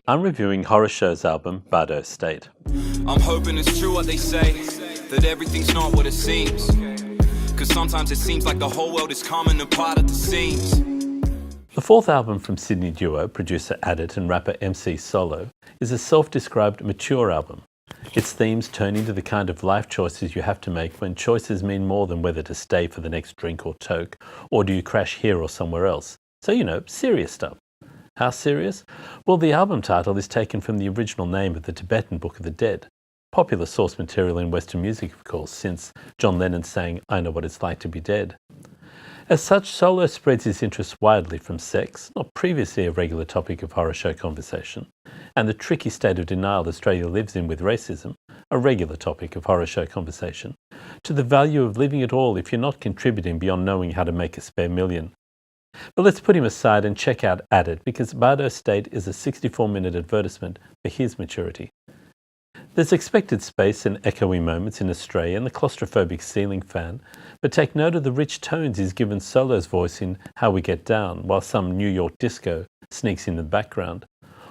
I'm reviewing Horrourshow's album, Bardo State. I'm hoping it's true what they say, that everything's not what it seems. Cause sometimes it seems like the whole world is coming apart at the seams. The fourth album from Sydney duo, producer Addit and rapper MC Solo, is a self-described mature album. Its themes turn into the kind of life choices you have to make when choices mean more than whether to stay for the next drink or toke, or do you crash here or somewhere else. So, serious stuff. How serious? Well, the album title is taken from the original name of the Tibetan Book of the Dead. Popular source material in Western music, of course, since John Lennon sang, "I know what it's like to be dead." As such, Solo spreads his interests widely from sex, not previously a regular topic of horror show conversation, and the tricky state of denial Australia lives in with racism, a regular topic of horror show conversation, to the value of living at all if you're not contributing beyond knowing how to make a spare million. But let's put him aside and check out Addit, because Bardo State is a 64-minute advertisement for his maturity. There's expected space and echoey moments in Australia and the claustrophobic ceiling fan, but take note of the rich tones he's given Solo's voice in How We Get Down, while some New York disco sneaks in the background.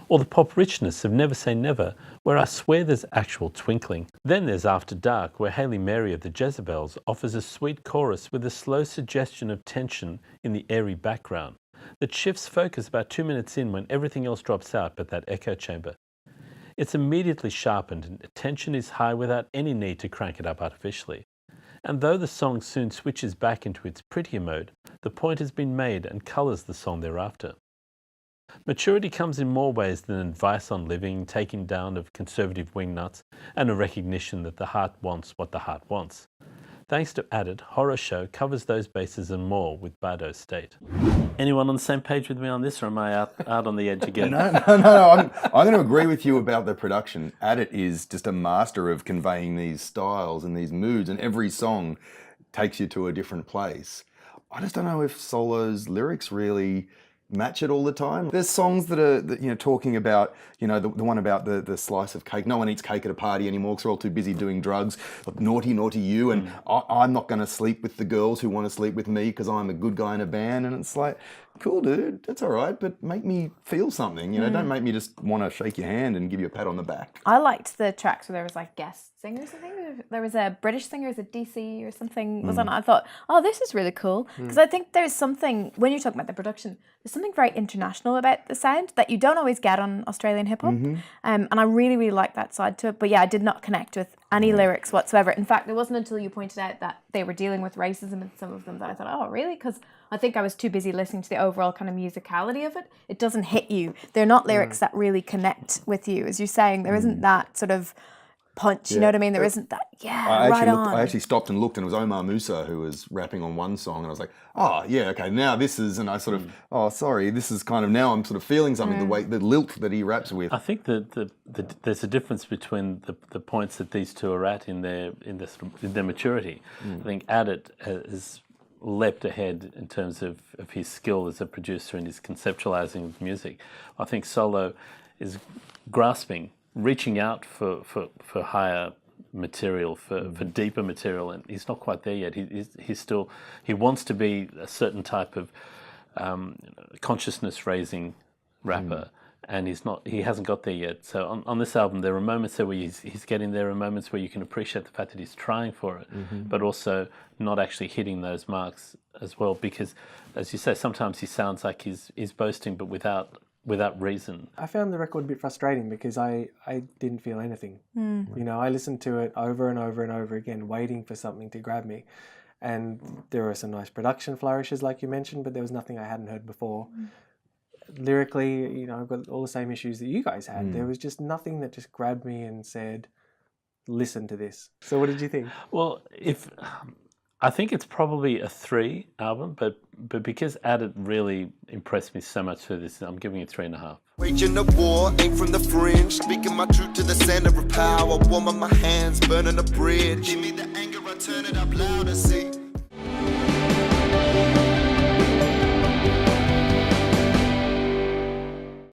Or the pop richness of Never Say Never, where I swear there's actual twinkling. Then there's After Dark, where Hayley Mary of the Jezebels offers a sweet chorus with a slow suggestion of tension in the airy background that shifts focus about 2 minutes in when everything else drops out but that echo chamber. It's immediately sharpened and tension is high without any need to crank it up artificially. And though the song soon switches back into its prettier mode, the point has been made and colours the song thereafter. Maturity comes in more ways than advice on living, taking down of conservative wingnuts, and a recognition that the heart wants what the heart wants. Thanks to Addit, Horrorshow covers those bases and more with Bardo State. Anyone on the same page with me on this, or am I out on the edge again? No. I'm going to agree with you about the production. Addit is just a master of conveying these styles and these moods, and every song takes you to a different place. I just don't know if Solo's lyrics really match it all the time. There's songs that are talking about, the one about the slice of cake. No one eats cake at a party anymore because they're all too busy doing drugs. Naughty, naughty you, and I'm not going to sleep with the girls who want to sleep with me because I'm a good guy in a band. And it's like, cool, dude, that's all right, but make me feel something. Don't make me just want to shake your hand and give you a pat on the back. I liked the tracks where there was like guest singers. I think there was a British singer, was it DC or something was on it. I thought, oh, this is really cool, because I think there's something, when you're talking about the production, there's something very international about the sound that you don't always get on Australian hip hop. And I really, really like that side to it. But yeah, I did not connect with any lyrics whatsoever. In fact, it wasn't until you pointed out that they were dealing with racism in some of them that I thought, oh, really? Because I think I was too busy listening to the overall kind of musicality of it. It doesn't hit you. They're not lyrics that really connect with you. As you're saying, there isn't that sort of punch, you know what I mean? There isn't that, I actually stopped and looked, and it was Omar Musa who was rapping on one song, and I was like, oh, yeah, okay, now this is, and I sort of, oh, sorry, this is kind of, now I'm sort of feeling something, the lilt that he raps with. I think that there's a difference between the points that these two are at in their maturity. I think Addit has leapt ahead in terms of his skill as a producer and his conceptualizing of music. I think Solo is grasping, reaching out for higher material, for deeper material, and he's not quite there yet. He wants to be a certain type of consciousness raising rapper, and he hasn't got there yet. So on this album, there are moments there where he's getting there, and moments where you can appreciate the fact that he's trying for it, but also not actually hitting those marks as well, because as you say, sometimes he sounds like he's boasting, but without reason. I found the record a bit frustrating because I didn't feel anything. I listened to it over and over and over again, waiting for something to grab me. And there were some nice production flourishes, like you mentioned, but there was nothing I hadn't heard before. Lyrically, I've got all the same issues that you guys had. There was just nothing that just grabbed me and said, listen to this. So what did you think? Well, I think it's probably a 3 album, but because Addit really impressed me so much through this, I'm giving it 3.5. Waging a war, ain't from the fringe, speaking my truth to the center of power, warming my hands, burning a bridge. Give me the anger, I turn it up louder, see.